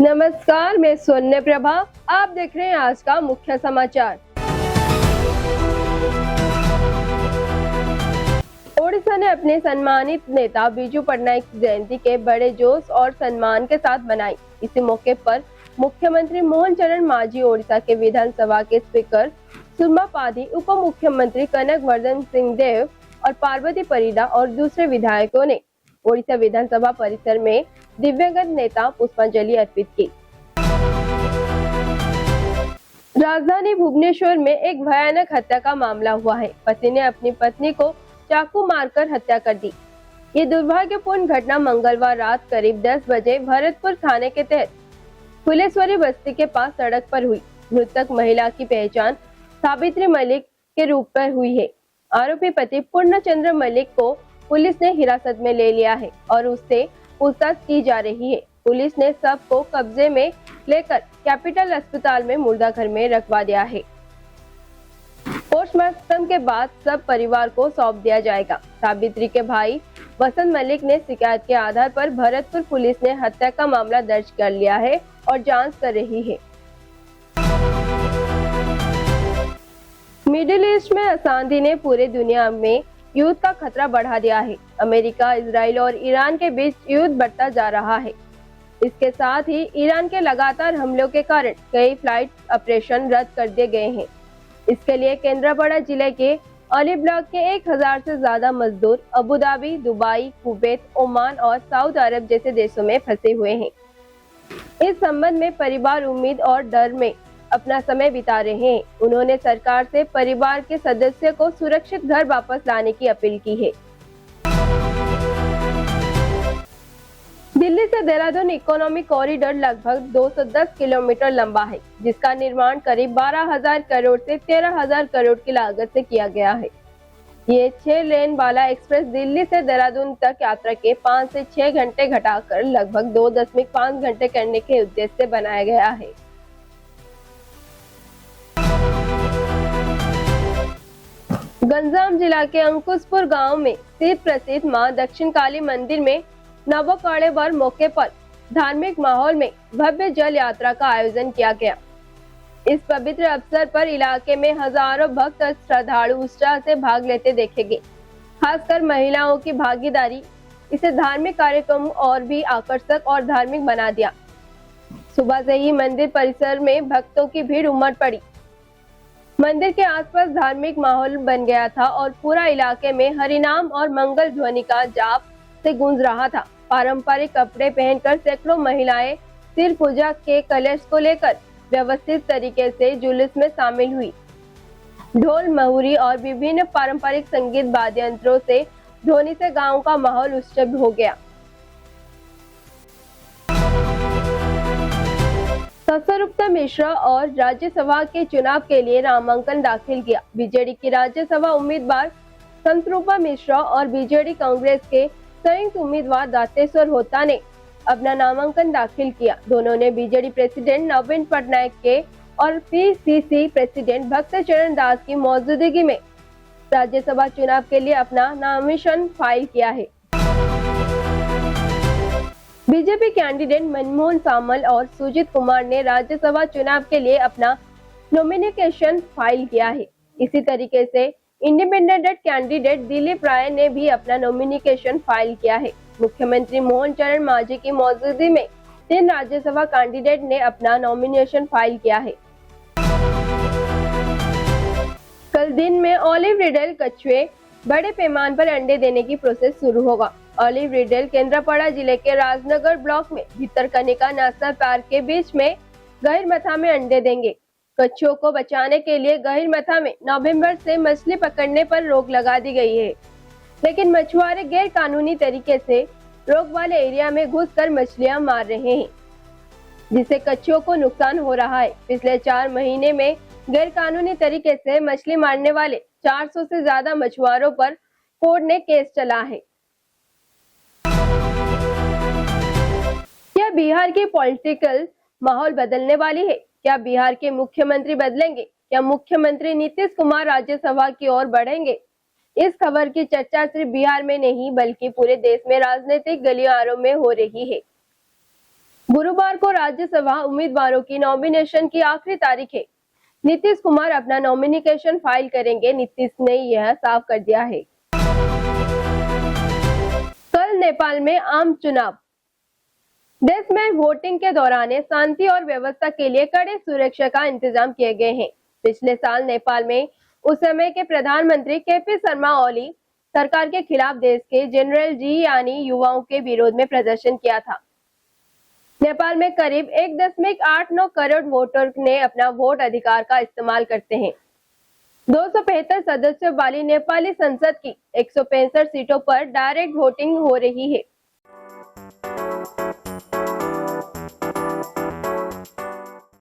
नमस्कार, मैं सोन्य प्रभा। आप देख रहे हैं आज का मुख्य समाचार। ओडिशा ने अपने सम्मानित नेता बिजू पटनायक की जयंती के बड़े जोश और सम्मान के साथ मनाई। इसी मौके पर मुख्यमंत्री मोहन चरण मांझी, ओडिशा के विधानसभा के स्पीकर सुरमा पाधी, उप मुख्यमंत्री कनक वर्धन सिंह देव और पार्वती परिडा और दूसरे विधायकों ने ओडिशा विधानसभा परिसर में दिवंगत नेता पुष्पांजलि अर्पित की। राजधानी भुवनेश्वर में एक भयानक हत्या का मामला हुआ है। पति ने अपनी पत्नी को चाकू मारकर हत्या कर दी। ये दुर्भाग्यपूर्ण घटना मंगलवार रात करीब 10 बजे भरतपुर थाने के तहत फुलेश्वरी बस्ती के पास सड़क पर हुई। मृतक महिला की पहचान सावित्री मलिक के रूप में हुई है। आरोपी पति पूर्णचंद्र मलिक को पुलिस ने हिरासत में ले लिया है और उससे पूछताछ की जा रही है। पुलिस ने शव को कब्जे में लेकर कैपिटल अस्पताल में मुर्दाघर में रखवा दिया है। पोस्टमार्टम के बाद सब परिवार को सौंप दिया जाएगा। सावित्री के भाई वसंत मलिक ने शिकायत के आधार पर भरतपुर पुलिस ने हत्या का मामला दर्ज कर लिया है और जांच कर रही है। मिडिल ईस्ट में अशांति ने पूरे दुनिया में युद्ध का खतरा बढ़ा दिया है। अमेरिका, इजराइल और ईरान के बीच युद्ध बढ़ता जा रहा है। इसके साथ ही ईरान के लगातार हमलों के कारण कई फ्लाइट ऑपरेशन रद्द कर दिए गए हैं। इसके लिए केंद्रापड़ा जिले के अली ब्लॉक के 1000 से ज्यादा मजदूर Abu Dhabi, Dubai, Kuwait, Oman और सऊदी अरब जैसे देशों में फंसे हुए हैं। इस संबंध में परिवार उम्मीद और डर में अपना समय बिता रहे हैं। उन्होंने सरकार से परिवार के सदस्य को सुरक्षित घर वापस लाने की अपील की है। दिल्ली से देहरादून इकोनॉमिक कॉरिडोर लगभग 210 किलोमीटर लंबा है, जिसका निर्माण करीब 12,000 करोड़ से 13,000 करोड़ की लागत से किया गया है। ये 6 लेन वाला एक्सप्रेस दिल्ली से देहरादून तक यात्रा के 5 से 6 घंटे घटाकर लगभग 2.5 घंटे करने के उद्देश्य से बनाया गया है। गंजाम जिला के अंकुशपुर गांव में स्थित प्रसिद्ध मां दक्षिण काली मंदिर में नवकलेवर मौके पर धार्मिक माहौल में भव्य जल यात्रा का आयोजन किया गया। इस पवित्र अवसर पर इलाके में हजारों भक्त और श्रद्धालु उत्साह से भाग लेते देखे गए। खासकर महिलाओं की भागीदारी इसे धार्मिक कार्यक्रम और भी आकर्षक और धार्मिक बना दिया। सुबह से ही मंदिर परिसर में भक्तों की भीड़ उमड़ पड़ी। मंदिर के आसपास धार्मिक माहौल बन गया था और पूरा इलाके में हरिनाम और मंगल ध्वनि का जाप से गूंज रहा था। पारंपरिक कपड़े पहनकर सैकड़ों महिलाएं सिर पूजा के कलश को लेकर व्यवस्थित तरीके से जुलूस में शामिल हुई। ढोल, महुरी और विभिन्न पारंपरिक संगीत वाद्य यंत्रों से ध्वनि से गांव का माहौल उत्सव हो गया। संतरूपा मिश्रा और राज्यसभा के चुनाव के लिए नामांकन दाखिल किया। बीजेडी की राज्यसभा उम्मीदवार संतरूपा मिश्रा और बीजेडी कांग्रेस के संयुक्त उम्मीदवार दातेश्वर होता ने अपना नामांकन दाखिल किया। दोनों ने बीजेडी प्रेसिडेंट नवीन पटनायक के और पीसीसी प्रेसिडेंट भक्त चरण दास की मौजूदगी में राज्यसभा चुनाव के लिए अपना नामिनेशन फाइल किया है। बीजेपी कैंडिडेट मनमोहन सामल और सुजीत कुमार ने राज्यसभा चुनाव के लिए अपना नॉमिनेशन फाइल किया है। इसी तरीके से इंडिपेंडेंट कैंडिडेट दिलीप राय ने भी अपना नॉमिनेशन फाइल किया है। मुख्यमंत्री मोहन चरण मांझी की मौजूदगी में 3 राज्यसभा कैंडिडेट ने अपना नॉमिनेशन फाइल किया है। कल दिन में ऑलिव रिडल कछुए बड़े पैमाने पर अंडे देने की प्रोसेस शुरू होगा। ऑलिव रिडल केंद्रापड़ा जिले के राजनगर ब्लॉक में भितरकनिका नेशनल पार्क के बीच में गहिरमथा में अंडे देंगे। कछुओं को बचाने के लिए गहिरमथा में नवंबर से मछली पकड़ने पर रोक लगा दी गई है, लेकिन मछुआरे गैर कानूनी तरीके से रोक वाले एरिया में घुसकर मछलियां मार रहे हैं, जिससे कछुओं को नुकसान हो रहा है। पिछले 4 महीने में गैर कानूनी तरीके से मछली मारने वाले 400 से ज्यादा मछुआरों पर कोर्ट ने केस चला है। क्या बिहार की पॉलिटिकल माहौल बदलने वाली है? क्या बिहार के मुख्यमंत्री बदलेंगे? क्या मुख्यमंत्री नीतीश कुमार राज्यसभा की ओर बढ़ेंगे? इस खबर की चर्चा सिर्फ बिहार में नहीं बल्कि पूरे देश में राजनीतिक गलियारों में हो रही है। गुरुवार को राज्यसभा उम्मीदवारों की नॉमिनेशन की आखिरी तारीख है। नीतीश कुमार अपना नॉमिनेशन फाइल करेंगे। नीतीश ने यह साफ कर दिया है। कल नेपाल में आम चुनाव। देश में वोटिंग के दौरान शांति और व्यवस्था के लिए कड़े सुरक्षा का इंतजाम किए गए हैं। पिछले साल नेपाल में उस समय के प्रधानमंत्री केपी शर्मा ओली सरकार के खिलाफ देश के जनरल जी यानी युवाओं के विरोध में प्रदर्शन किया था। नेपाल में करीब 1.89 करोड़ वोटर ने अपना वोट अधिकार का इस्तेमाल करते हैं। 275 सदस्यों वाली नेपाली संसद की 165 सीटों पर डायरेक्ट वोटिंग हो रही है।